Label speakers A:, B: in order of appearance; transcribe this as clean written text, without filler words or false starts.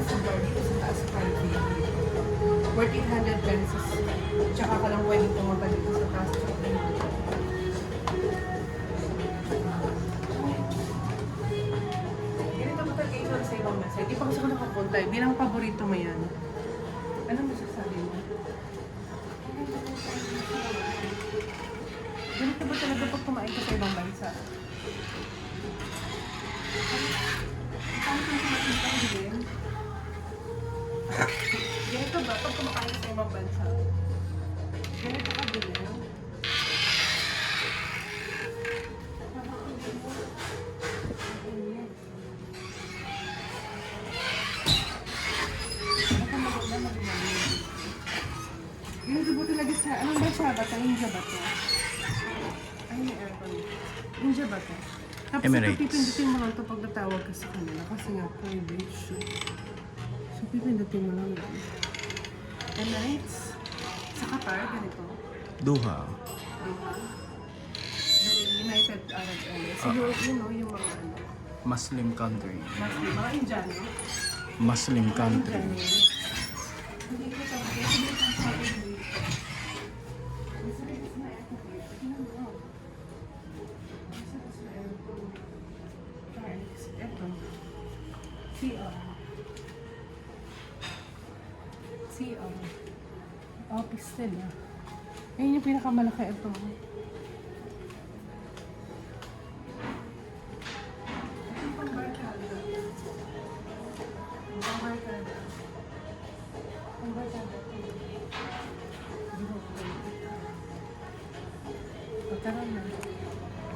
A: sa bar dito sa taas sa Calvi. Worth 800 pesos. Tsaka ka lang pwedeng pumunta dito sa taas. Ganito ba talaga ikaw sa ibang bansa? Di pa kasi ako nakapunta eh. Bilang paborito mo yan. Ano masasabi mo? Ganito ba talaga pag kumain ka sa ibang bansa? Paano kung kumain ka din? Ganito ba pag kumakain ka sa ibang bansa? Ganito ka din? Ganito ba talaga sa... Anong bansa ba ito? India ba ito? Ay, may aircon. India ba ito? Tapos
B: Emirates.
A: ito, pipindutin mo lang ito pag natawag ka sa kanila kasi nga private siya. So, pipindutin mo lang yan. Emirates. Sa Qatar, ganito.
B: Doha.
A: Diba? United Arab Emirates. So, you know, yung mga ano.
B: Muslim country.
A: Muslim, mga Indiano.
B: Muslim country.
A: Hindi ko sabi. Hindi ko sabi. CR. Office nila. Ayun yung pinakamalaki ito. Ito pang barkada. Pang barkada. Pang barkada. Pagkaroon na.